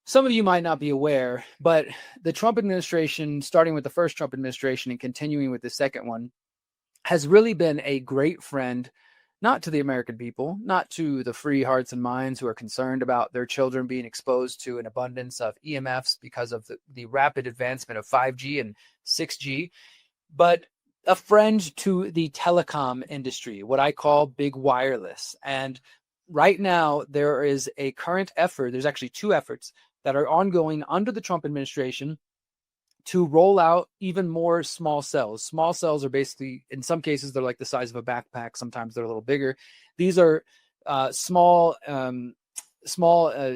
some of you might not be aware, but the Trump administration, starting with the first Trump administration and continuing with the second one, has really been a great friend, not to the American people, not to the free hearts and minds who are concerned about their children being exposed to an abundance of EMFs because of the rapid advancement of 5G and 6G, but a friend to the telecom industry, what I call big wireless. And right now, there is a current effort, there's actually two efforts that are ongoing under the Trump administration to roll out even more small cells. Small cells are basically, in some cases, they're like the size of a backpack. Sometimes they're a little bigger. These are small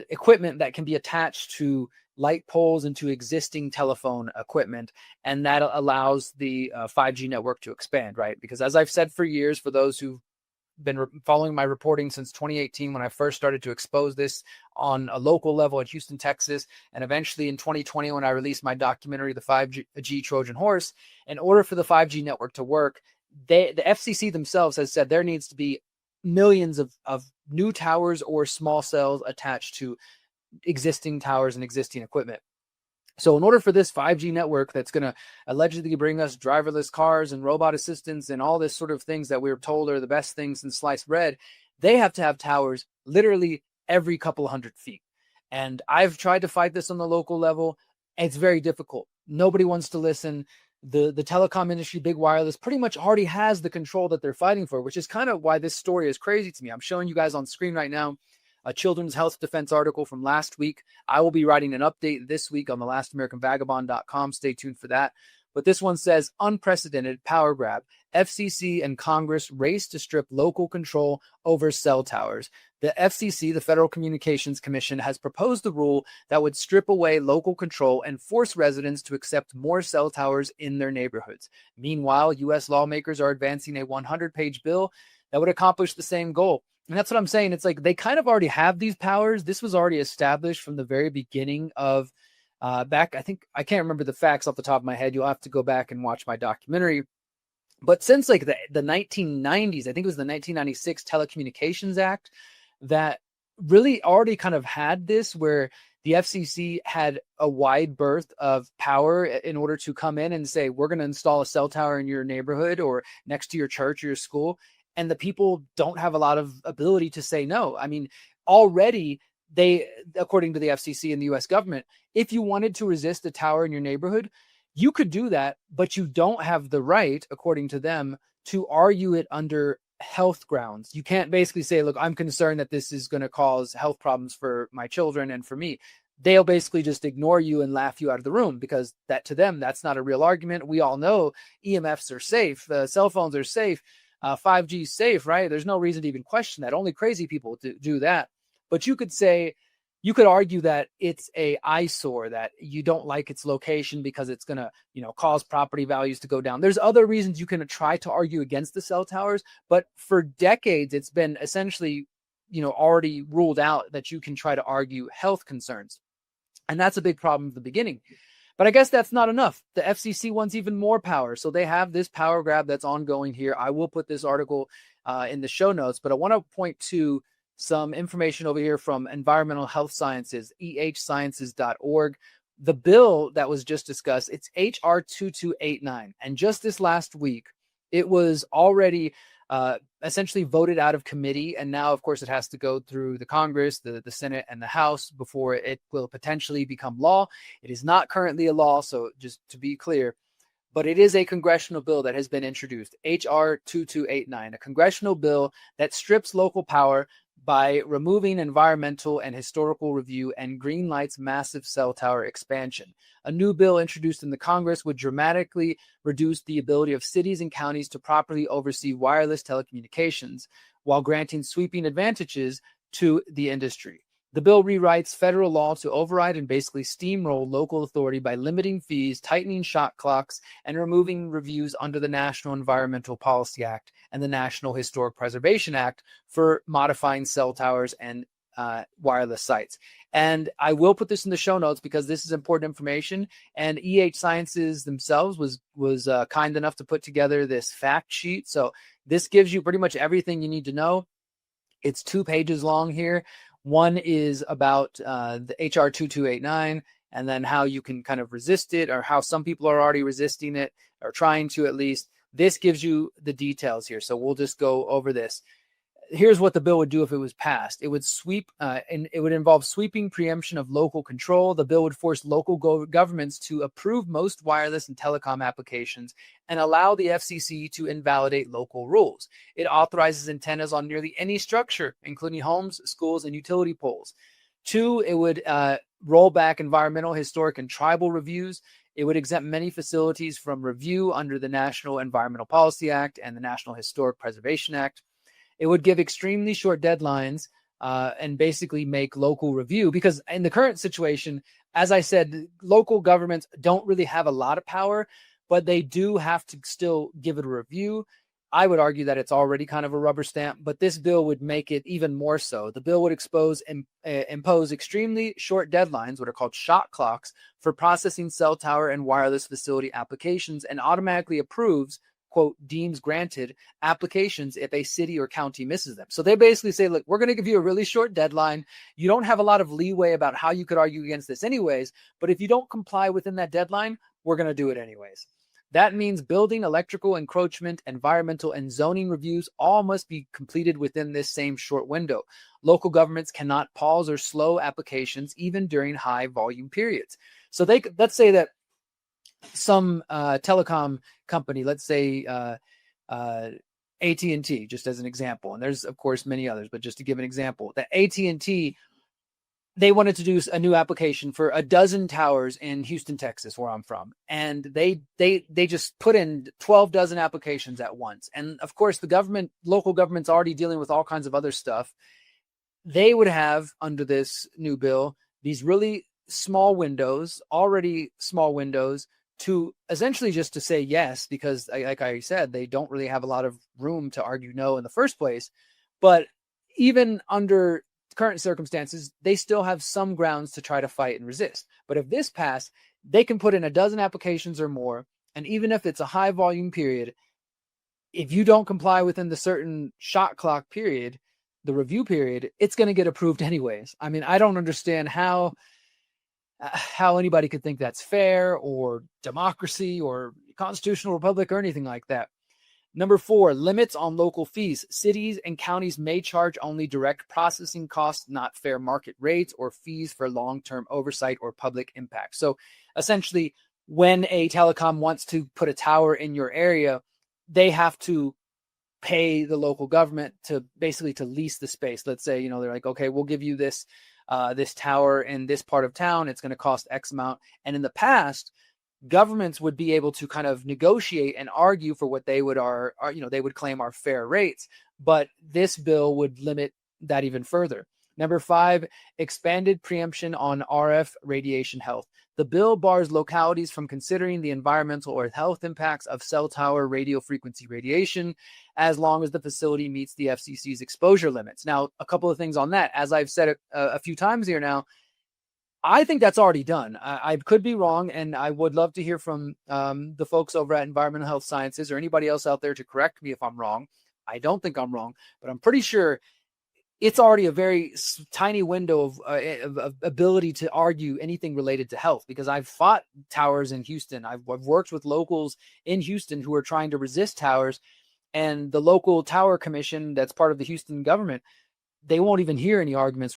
equipment that can be attached to light poles and to existing telephone equipment. And that allows the 5G network to expand, right? Because as I've said for years, for those who've been following my reporting since 2018, when I first started to expose this on a local level in Houston, Texas, and eventually in 2020, when I released my documentary, The 5G Trojan Horse, in order for the 5G network to work, the FCC themselves has said there needs to be millions of new towers or small cells attached to existing towers and existing equipment. So in order for this 5G network that's going to allegedly bring us driverless cars and robot assistants and all this sort of things that we were told are the best things in sliced bread, they have to have towers literally every couple hundred feet. And I've tried to fight this on the local level. It's very difficult. Nobody wants to listen. The telecom industry, big wireless, pretty much already has the control that they're fighting for, which is kind of why this story is crazy to me. I'm showing you guys on screen right now a Children's Health Defense article from last week. I will be writing an update this week on thelastamericanvagabond.com. Stay tuned for that. But this one says, unprecedented power grab. FCC and Congress race to strip local control over cell towers. The FCC, the Federal Communications Commission, has proposed a rule that would strip away local control and force residents to accept more cell towers in their neighborhoods. Meanwhile, U.S. lawmakers are advancing a 100-page bill that would accomplish the same goal. And that's what I'm saying. It's like they kind of already have these powers. This was already established from the very beginning of back. I can't remember the facts off the top of my head. You'll have to go back and watch my documentary. But since like the 1990s, I think it was the 1996 Telecommunications Act that really already kind of had this, where the FCC had a wide berth of power in order to come in and say, we're going to install a cell tower in your neighborhood or next to your church or your school. And the people don't have a lot of ability to say no. I mean, already they, according to the FCC and the US government, if you wanted to resist a tower in your neighborhood, you could do that, but you don't have the right, according to them, to argue it under health grounds. You can't basically say, look, I'm concerned that this is going to cause health problems for my children and for me. They'll basically just ignore you and laugh you out of the room, because that to them, that's not a real argument. We all know EMFs are safe. Cell phones are safe. 5G is safe, right? There's no reason to even question that. Only crazy people do that. But you could say, you could argue that it's a eyesore, that you don't like its location because it's going to, cause property values to go down. There's other reasons you can try to argue against the cell towers, but for decades, it's been essentially, already ruled out that you can try to argue health concerns. And that's a big problem at the beginning. But I guess that's not enough. The FCC wants even more power. So they have this power grab that's ongoing here. I will put this article in the show notes, but I want to point to some information over here from Environmental Health Sciences, ehsciences.org. The bill that was just discussed, it's HR 2289. And just this last week, it was already essentially voted out of committee. And now, of course, it has to go through the Congress, the Senate, and the House before it will potentially become law. It is not currently a law, so just to be clear, but it is a congressional bill that has been introduced, HR 2289, a congressional bill that strips local power by removing environmental and historical review and greenlights massive cell tower expansion. A new bill introduced in the Congress would dramatically reduce the ability of cities and counties to properly oversee wireless telecommunications, while granting sweeping advantages to the industry. The bill rewrites federal law to override and basically steamroll local authority by limiting fees, tightening shot clocks, and removing reviews under the National Environmental Policy Act and the National Historic Preservation Act for modifying cell towers and wireless sites. And I will put this in the show notes because this is important information. And EH Sciences themselves was kind enough to put together this fact sheet. So this gives you pretty much everything you need to know. It's 2 pages long here. One is about the HR 2289, and then how you can kind of resist it, or how some people are already resisting it, or trying to at least. This gives you the details here. So we'll just go over this. Here's what the bill would do if it was passed. It would and it would involve sweeping preemption of local control. The bill would force local governments to approve most wireless and telecom applications and allow the FCC to invalidate local rules. It authorizes antennas on nearly any structure, including homes, schools, and utility poles. 2, it would roll back environmental, historic, and tribal reviews. It would exempt many facilities from review under the National Environmental Policy Act and the National Historic Preservation Act. It would give extremely short deadlines and basically make local review, because in the current situation, as I said, local governments don't really have a lot of power, but they do have to still give it a review. I would argue that it's already kind of a rubber stamp, but this bill would make it even more so. The bill would impose extremely short deadlines, what are called shot clocks, for processing cell tower and wireless facility applications, and automatically approves, quote, deems granted applications if a city or county misses them. So they basically say, look, we're going to give you a really short deadline. You don't have a lot of leeway about how you could argue against this anyways, but if you don't comply within that deadline, we're going to do it anyways. That means building, electrical encroachment, environmental, and zoning reviews all must be completed within this same short window. Local governments cannot pause or slow applications even during high volume periods. So let's say that some telecom company, let's say AT&T, just as an example, and there's of course many others, but just to give an example, that AT&T, they wanted to do a new application for a dozen towers in Houston, Texas, where I'm from, and they just put in 12 dozen applications at once. And of course, the local government's already dealing with all kinds of other stuff. They would have, under this new bill, these really already small windows, to essentially just to say yes, because like I said, they don't really have a lot of room to argue no in the first place. But even under current circumstances, they still have some grounds to try to fight and resist. But if this passed, they can put in a dozen applications or more. And even if it's a high volume period, if you don't comply within the certain shot clock period, the review period, it's going to get approved anyways. I mean, I don't understand how anybody could think that's fair or democracy or constitutional republic or anything like that. Number 4, limits on local fees. Cities and counties may charge only direct processing costs, not fair market rates or fees for long-term oversight or public impact. So essentially, when a telecom wants to put a tower in your area, they have to pay the local government to basically to lease the space. Let's say, they're like, okay, we'll give you this tower in this part of town. It's going to cost X amount. And in the past, governments would be able to kind of negotiate and argue for what they would they would claim are fair rates. But this bill would limit that even further. Number 5, expanded preemption on RF radiation health. The bill bars localities from considering the environmental or health impacts of cell tower radio frequency radiation as long as the facility meets the FCC's exposure limits. Now, a couple of things on that. As I've said a few times here now, I think that's already done. I could be wrong, and I would love to hear from the folks over at Environmental Health Sciences or anybody else out there to correct me if I'm wrong. I don't think I'm wrong, but I'm pretty sure it's already a very tiny window of ability to argue anything related to health, because I've fought towers in Houston. I've worked with locals in Houston who are trying to resist towers, and the local tower commission that's part of the Houston government, they won't even hear any arguments